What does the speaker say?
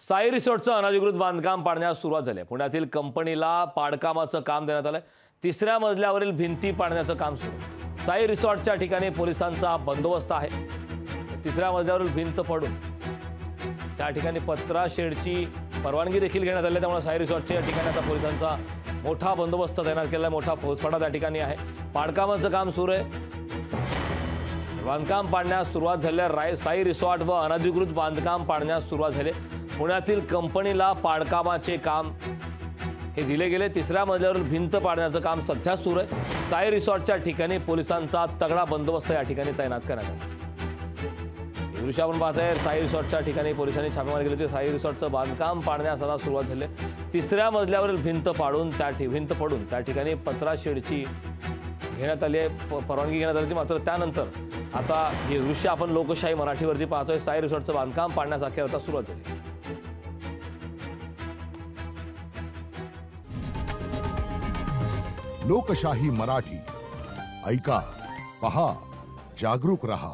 साई रिसॉर्टचं अनधिकृत बांधकाम पाडण्यास सुरुवात झाली आहे। पुण्यातील कंपनीला पाडकामाचं काम देण्यात आलंय। तिसऱ्या मजल्यावरील भिंती पाडण्याचं काम सुरू आहे। साई रिसॉर्टच्या ठिकाणी पोलिसांचा बंदोबस्त आहे। तिसऱ्या मजल्यावरील भिंत पडून त्या ठिकाणी पत्रा शेडची परवानगी देखील घेण्यात आली आहे। त्यामुळे साई रिसॉर्टच्या ठिकाणी आता पोलिसांचा मोठा बंदोबस्त तैनात केला आहे। मोठा फौजफाटा त्या ठिकाणी आहे। पाडकामाचं काम सुरू आहे। बांधकाम पाडण्यास सुरुवात झाली। साई रिसॉर्ट व अनधिकृत बांधकाम पाडण्यास सुरुवात झाली। पुण्यातील कंपनीला पाडकामाचे काम हे दिले गेले। तिसऱ्या मजल्यावरील भिंत पाडण्याचं काम सध्या सुरू आहे। साई रिसॉर्टच्या ठिकाणी पोलिसांचा तगडा बंदोबस्त या ठिकाणी तैनात करण्यात आला। दृश्य आपण पाहताय, साई रिसॉर्टच्या ठिकाणी पोलिसांनी छापेमारी केली होती। साई रिसॉर्टचं बांधकाम पाडण्यास आता सुरुवात झाली। तिसऱ्या मजल्यावरील भिंत पडून त्या ठिकाणी पत्रा शेडची घेण्यात आली आहे, परवानगी घेण्यात आली होती। मात्र त्यानंतर आता हे दृश्य आपण लोकशाही मराठीवरती पाहतोय। साई रिसॉर्टचं बांधकाम पाडण्यास अखेर आता सुरुवात झाली। लोकशाही मराठी ऐका, पहा, जागरूक रहा।